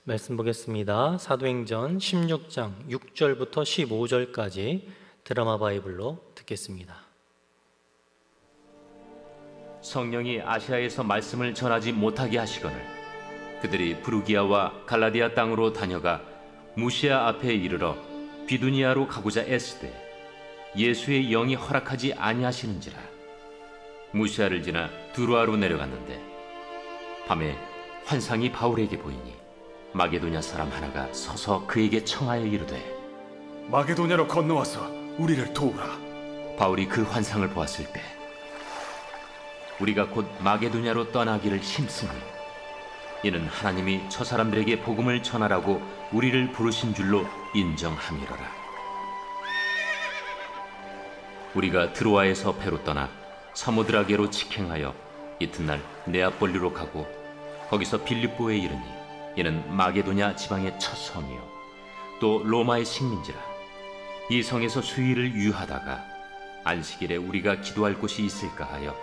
말씀 보겠습니다. 사도행전 16장 6절부터 15절까지 드라마 바이블로 듣겠습니다. 성령이 아시아에서 말씀을 전하지 못하게 하시거늘 그들이 부르기아와 갈라디아 땅으로 다녀가 무시아 앞에 이르러 비두니아로 가고자 애쓰되 예수의 영이 허락하지 아니하시는지라. 무시아를 지나 두로아로 내려갔는데 밤에 환상이 바울에게 보이니 마게도냐 사람 하나가 서서 그에게 청하여 이르되 마게도냐로 건너와서 우리를 도우라. 바울이 그 환상을 보았을 때 우리가 곧 마게도냐로 떠나기를 힘쓰니 이는 하나님이 저 사람들에게 복음을 전하라고 우리를 부르신 줄로 인정함이로라. 우리가 드로아에서 배로 떠나 사모드라게로 직행하여 이튿날 네아폴리로 가고 거기서 빌립보에 이르니 이는 마게도냐 지방의 첫 성이요 또 로마의 식민지라. 이 성에서 수일을 유하다가 안식일에 우리가 기도할 곳이 있을까 하여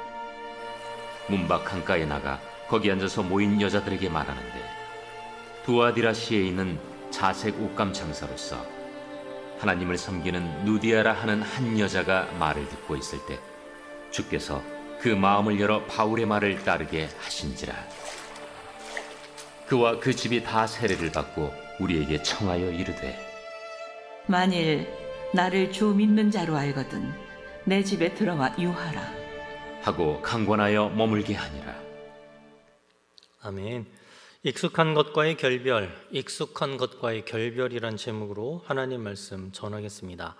문밖 강가에 나가 거기 앉아서 모인 여자들에게 말하는데 두아디라시에 있는 자색 옷감 장사로서 하나님을 섬기는 누디아라 하는 한 여자가 말을 듣고 있을 때 주께서 그 마음을 열어 바울의 말을 따르게 하신지라. 그와 그 집이 다 세례를 받고 우리에게 청하여 이르되 만일 나를 주 믿는 자로 알거든 내 집에 들어와 유하라 하고 강권하여 머물게 하니라. 아멘. 익숙한 것과의 결별, 익숙한 것과의 결별이란 제목으로 하나님 말씀 전하겠습니다.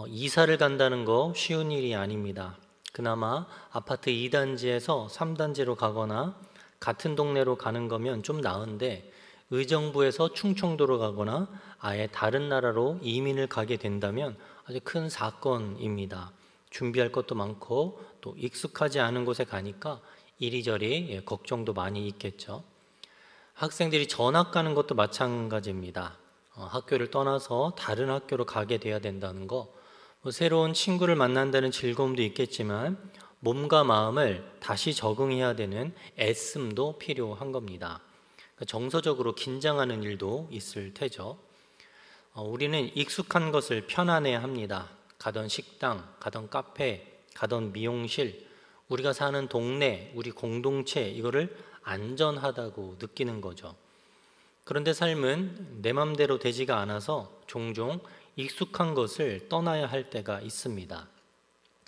이사를 간다는 거 쉬운 일이 아닙니다. 그나마 아파트 2단지에서 3단지로 가거나 같은 동네로 가는 거면 좀 나은데 의정부에서 충청도로 가거나 아예 다른 나라로 이민을 가게 된다면 아주 큰 사건입니다. 준비할 것도 많고 또 익숙하지 않은 곳에 가니까 이리저리 걱정도 많이 있겠죠. 학생들이 전학 가는 것도 마찬가지입니다. 학교를 떠나서 다른 학교로 가게 돼야 된다는 거, 새로운 친구를 만난다는 즐거움도 있겠지만 몸과 마음을 다시 적응해야 되는 애씀도 필요한 겁니다. 정서적으로 긴장하는 일도 있을 테죠. 우리는 익숙한 것을 편안해야 합니다. 가던 식당, 가던 카페, 가던 미용실, 우리가 사는 동네, 우리 공동체, 이거를 안전하다고 느끼는 거죠. 그런데 삶은 내 맘대로 되지가 않아서 종종 익숙한 것을 떠나야 할 때가 있습니다.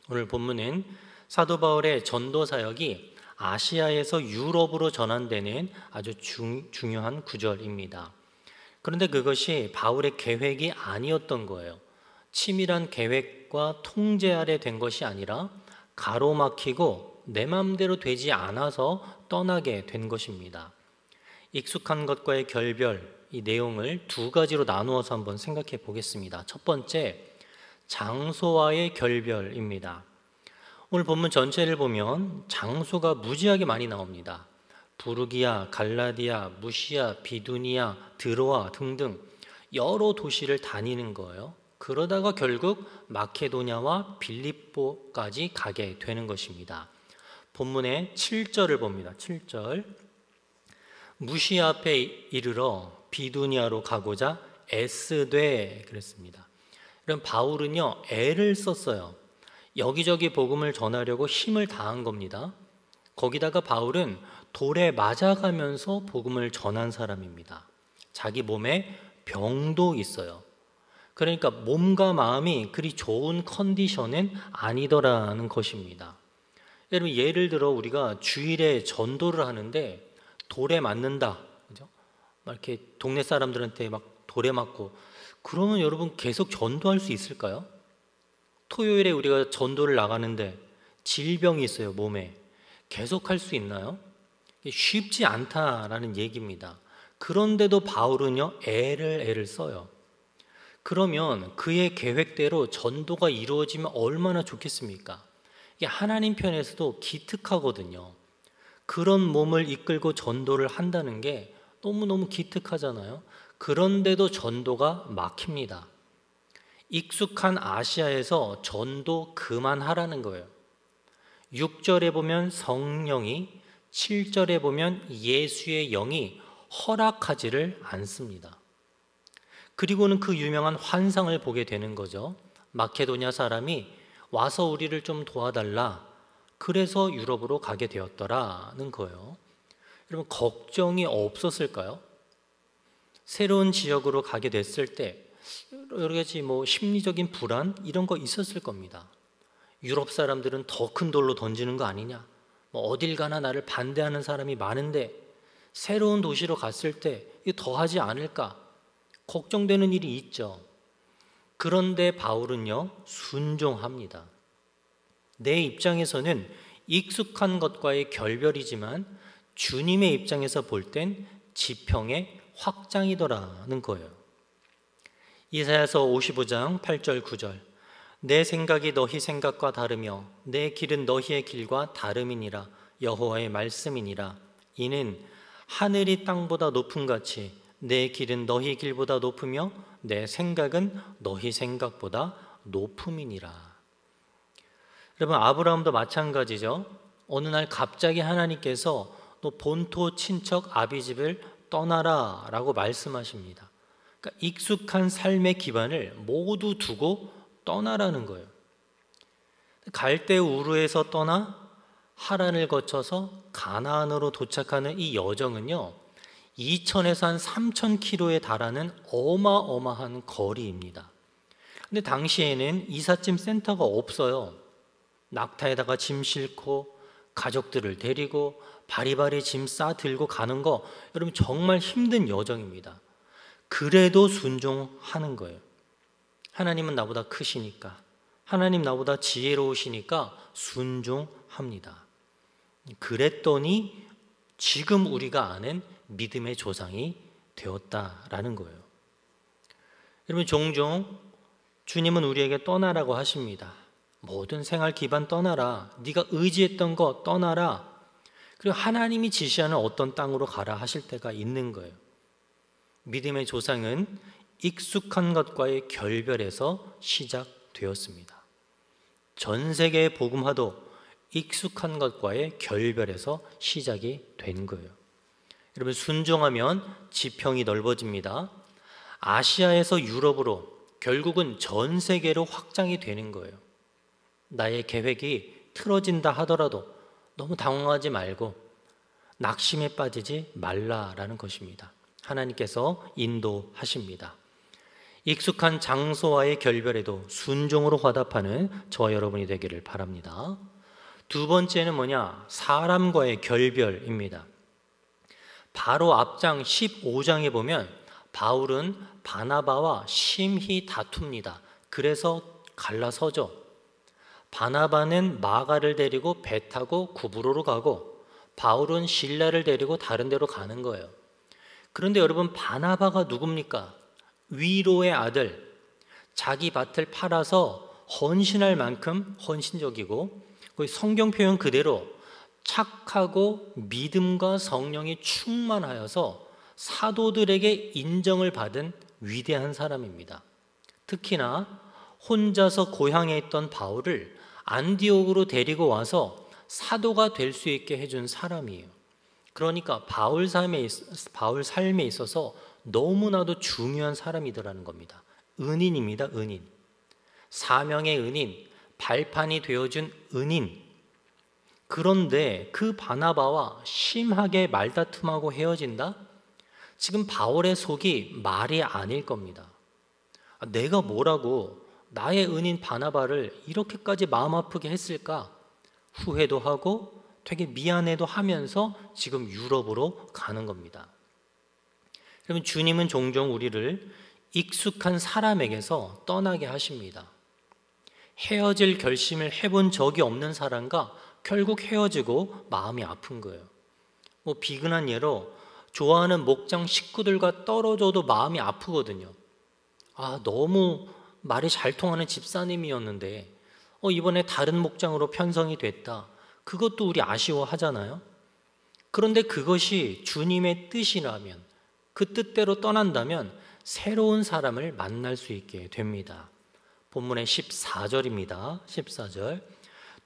오늘 본문은 사도 바울의 전도 사역이 아시아에서 유럽으로 전환되는 아주 중요한 구절입니다. 그런데 그것이 바울의 계획이 아니었던 거예요. 치밀한 계획과 통제 아래 된 것이 아니라 가로막히고 내 마음대로 되지 않아서 떠나게 된 것입니다. 익숙한 것과의 결별, 이 내용을 두 가지로 나누어서 한번 생각해 보겠습니다. 첫 번째, 장소와의 결별입니다. 오늘 본문 전체를 보면 장소가 무지하게 많이 나옵니다. 부르기아, 갈라디아, 무시아, 비두니아, 드로아 등등 여러 도시를 다니는 거예요. 그러다가 결국 마케도냐와 빌립보까지 가게 되는 것입니다. 본문의 7절을 봅니다. 7절. 무시아 앞에 이르러 비두니아로 가고자 애쓰되 그랬습니다. 그럼 바울은요, 애를 썼어요. 여기저기 복음을 전하려고 힘을 다한 겁니다. 거기다가 바울은 돌에 맞아가면서 복음을 전한 사람입니다. 자기 몸에 병도 있어요. 그러니까 몸과 마음이 그리 좋은 컨디션은 아니더라는 것입니다. 여러분, 예를 들어 우리가 주일에 전도를 하는데 돌에 맞는다, 그죠? 막 이렇게 동네 사람들한테 막 돌에 맞고 그러면 여러분 계속 전도할 수 있을까요? 토요일에 우리가 전도를 나가는데 질병이 있어요, 몸에. 계속 할 수 있나요? 쉽지 않다라는 얘기입니다. 그런데도 바울은요, 애를 써요. 그러면 그의 계획대로 전도가 이루어지면 얼마나 좋겠습니까? 이게 하나님 편에서도 기특하거든요. 그런 몸을 이끌고 전도를 한다는 게 너무너무 기특하잖아요. 그런데도 전도가 막힙니다. 익숙한 아시아에서 전도 그만하라는 거예요. 6절에 보면 성령이, 7절에 보면 예수의 영이 허락하지를 않습니다. 그리고는 그 유명한 환상을 보게 되는 거죠. 마케도냐 사람이 와서 우리를 좀 도와달라. 그래서 유럽으로 가게 되었더라는 거예요. 여러분, 걱정이 없었을까요? 새로운 지역으로 가게 됐을 때 여러 가지 심리적인 불안 이런 거 있었을 겁니다. 유럽 사람들은 더 큰 돌로 던지는 거 아니냐, 어딜 가나 나를 반대하는 사람이 많은데 새로운 도시로 갔을 때 더 하지 않을까 걱정되는 일이 있죠. 그런데 바울은요, 순종합니다. 내 입장에서는 익숙한 것과의 결별이지만 주님의 입장에서 볼 땐 지평의 확장이더라는 거예요. 이사야서 55장 8절 9절 내 생각이 너희 생각과 다르며 내 길은 너희의 길과 다름이니라. 여호와의 말씀이니라. 이는 하늘이 땅보다 높음같이 내 길은 너희 길보다 높으며 내 생각은 너희 생각보다 높음이니라. 여러분, 아브라함도 마찬가지죠. 어느 날 갑자기 하나님께서 너 본토 친척 아비집을 떠나라 라고 말씀하십니다. 그러니까 익숙한 삶의 기반을 모두 두고 떠나라는 거예요. 갈대 우르에서 떠나 하란을 거쳐서 가나안으로 도착하는 이 여정은요, 2,000에서 한 3,000km에 달하는 어마어마한 거리입니다. 근데 당시에는 이삿짐 센터가 없어요. 낙타에다가 짐 싣고 가족들을 데리고 바리바리 짐 싸 들고 가는 거, 여러분 정말 힘든 여정입니다. 그래도 순종하는 거예요. 하나님은 나보다 크시니까, 하나님 나보다 지혜로우시니까 순종합니다. 그랬더니 지금 우리가 아는 믿음의 조상이 되었다라는 거예요. 여러분, 종종 주님은 우리에게 떠나라고 하십니다. 모든 생활 기반 떠나라. 네가 의지했던 거 떠나라. 그리고 하나님이 지시하는 어떤 땅으로 가라 하실 때가 있는 거예요. 믿음의 조상은 익숙한 것과의 결별에서 시작되었습니다. 전 세계의 복음화도 익숙한 것과의 결별에서 시작이 된 거예요. 여러분, 순종하면 지평이 넓어집니다. 아시아에서 유럽으로 결국은 전 세계로 확장이 되는 거예요. 나의 계획이 틀어진다 하더라도 너무 당황하지 말고 낙심에 빠지지 말라라는 것입니다. 하나님께서 인도하십니다. 익숙한 장소와의 결별에도 순종으로 화답하는 저와 여러분이 되기를 바랍니다. 두 번째는 뭐냐? 사람과의 결별입니다. 바로 앞장 15장에 보면 바울은 바나바와 심히 다툽니다. 그래서 갈라서죠. 바나바는 마가를 데리고 배 타고 구브로로 가고 바울은 실라를 데리고 다른 데로 가는 거예요. 그런데 여러분, 바나바가 누굽니까? 위로의 아들, 자기 밭을 팔아서 헌신할 만큼 헌신적이고, 거의 성경 표현 그대로 착하고 믿음과 성령이 충만하여서 사도들에게 인정을 받은 위대한 사람입니다. 특히나 혼자서 고향에 있던 바울을 안디옥으로 데리고 와서 사도가 될 수 있게 해준 사람이에요. 그러니까 바울 삶에 있어서 너무나도 중요한 사람이더라는 겁니다. 은인입니다. 은인. 사명의 은인, 발판이 되어준 은인. 그런데 그 바나바와 심하게 말다툼하고 헤어진다? 지금 바울의 속이 말이 아닐 겁니다. 내가 뭐라고 나의 은인 바나바를 이렇게까지 마음 아프게 했을까? 후회도 하고 되게 미안해도 하면서 지금 유럽으로 가는 겁니다. 그러면 주님은 종종 우리를 익숙한 사람에게서 떠나게 하십니다. 헤어질 결심을 해본 적이 없는 사람과 결국 헤어지고 마음이 아픈 거예요. 비근한 예로 좋아하는 목장 식구들과 떨어져도 마음이 아프거든요. 너무 말이 잘 통하는 집사님이었는데 이번에 다른 목장으로 편성이 됐다. 그것도 우리 아쉬워하잖아요. 그런데 그것이 주님의 뜻이라면, 그 뜻대로 떠난다면 새로운 사람을 만날 수 있게 됩니다. 본문의 14절입니다. 14절.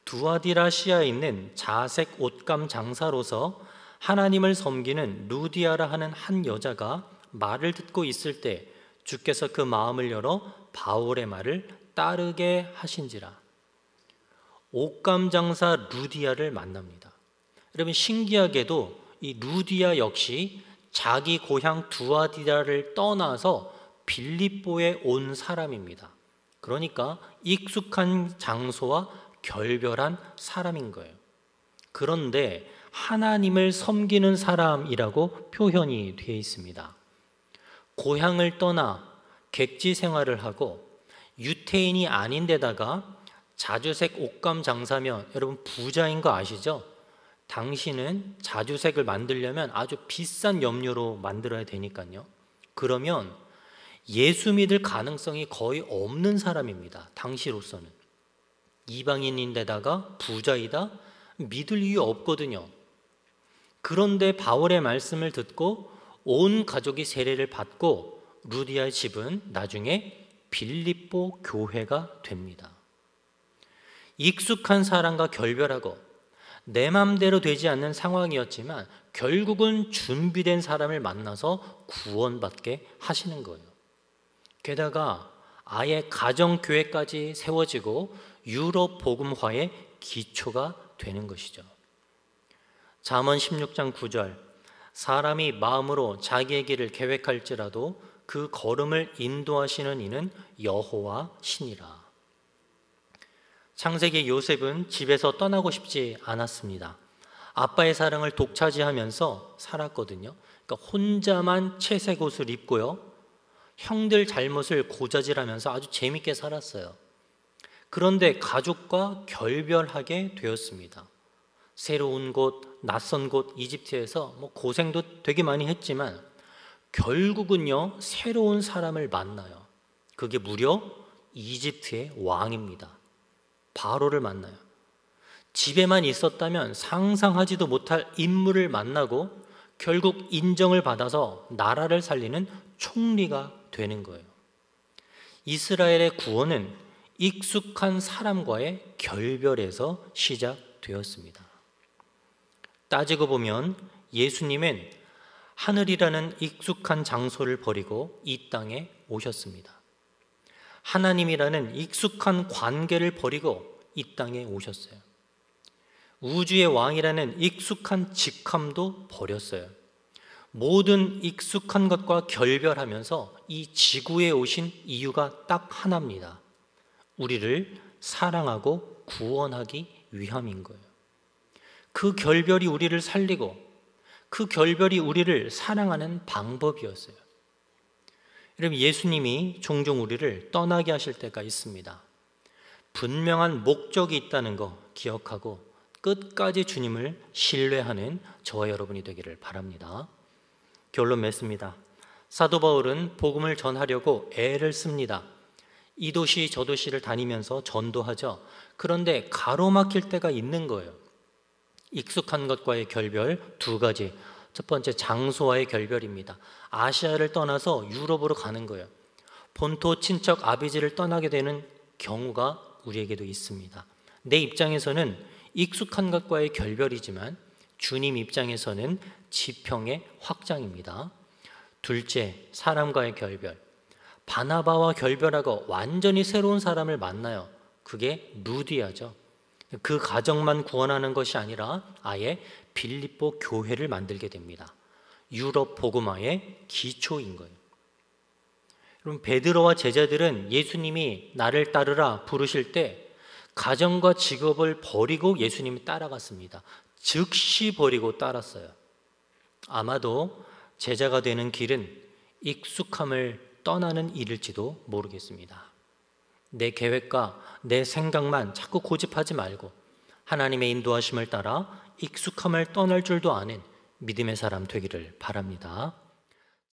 두아디라시아에 있는 자색 옷감 장사로서 하나님을 섬기는 루디아라 하는 한 여자가 말을 듣고 있을 때 주께서 그 마음을 열어 바울의 말을 따르게 하신지라. 옷감 장사 루디아를 만납니다. 여러분, 신기하게도 이 루디아 역시 자기 고향 두아디라를 떠나서 빌립보에 온 사람입니다. 그러니까 익숙한 장소와 결별한 사람인 거예요. 그런데 하나님을 섬기는 사람이라고 표현이 되어 있습니다. 고향을 떠나 객지 생활을 하고 유태인이 아닌데다가 자주색 옷감 장사면 여러분 부자인 거 아시죠? 당신은 자주색을 만들려면 아주 비싼 염료로 만들어야 되니까요. 그러면 예수 믿을 가능성이 거의 없는 사람입니다. 당시로서는. 이방인인데다가 부자이다? 믿을 이유 없거든요. 그런데 바울의 말씀을 듣고 온 가족이 세례를 받고 루디아의 집은 나중에 빌립보 교회가 됩니다. 익숙한 사람과 결별하고 내 맘대로 되지 않는 상황이었지만 결국은 준비된 사람을 만나서 구원받게 하시는 거예요. 게다가 아예 가정교회까지 세워지고 유럽 복음화의 기초가 되는 것이죠. 잠언 16장 9절, 사람이 마음으로 자기의 길을 계획할지라도 그 걸음을 인도하시는 이는 여호와 신이라. 창세기 요셉은 집에서 떠나고 싶지 않았습니다. 아빠의 사랑을 독차지하면서 살았거든요. 그러니까 혼자만 채색 옷을 입고요, 형들 잘못을 고자질하면서 아주 재밌게 살았어요. 그런데 가족과 결별하게 되었습니다. 새로운 곳, 낯선 곳 이집트에서 고생도 되게 많이 했지만 결국은요 새로운 사람을 만나요. 그게 무려 이집트의 왕입니다. 바로를 만나요. 집에만 있었다면 상상하지도 못할 인물을 만나고 결국 인정을 받아서 나라를 살리는 총리가 되는 거예요. 이스라엘의 구원은 익숙한 사람과의 결별에서 시작되었습니다. 따지고 보면 예수님은 하늘이라는 익숙한 장소를 버리고 이 땅에 오셨습니다. 하나님이라는 익숙한 관계를 버리고 이 땅에 오셨어요. 우주의 왕이라는 익숙한 직함도 버렸어요. 모든 익숙한 것과 결별하면서 이 지구에 오신 이유가 딱 하나입니다. 우리를 사랑하고 구원하기 위함인 거예요. 그 결별이 우리를 살리고 그 결별이 우리를 사랑하는 방법이었어요. 여러분, 예수님이 종종 우리를 떠나게 하실 때가 있습니다. 분명한 목적이 있다는 거 기억하고 끝까지 주님을 신뢰하는 저와 여러분이 되기를 바랍니다. 결론 맺습니다. 사도 바울은 복음을 전하려고 애를 씁니다. 이 도시 저 도시를 다니면서 전도하죠. 그런데 가로막힐 때가 있는 거예요. 익숙한 것과의 결별 두 가지. 첫 번째, 장소와의 결별입니다. 아시아를 떠나서 유럽으로 가는 거예요. 본토 친척 아비지를 떠나게 되는 경우가 우리에게도 있습니다. 내 입장에서는 익숙한 것과의 결별이지만 주님 입장에서는 지평의 확장입니다. 둘째, 사람과의 결별. 바나바와 결별하고 완전히 새로운 사람을 만나요. 그게 루디아죠. 그 가정만 구원하는 것이 아니라 아예 빌립보 교회를 만들게 됩니다. 유럽 복음화의 기초인 거예요. 여러분, 베드로와 제자들은 예수님이 나를 따르라 부르실 때 가정과 직업을 버리고 예수님을 따라갔습니다. 즉시 버리고 따랐어요. 아마도 제자가 되는 길은 익숙함을 떠나는 일일지도 모르겠습니다. 내 계획과 내 생각만 자꾸 고집하지 말고 하나님의 인도하심을 따라 익숙함을 떠날 줄도 아는 믿음의 사람 되기를 바랍니다.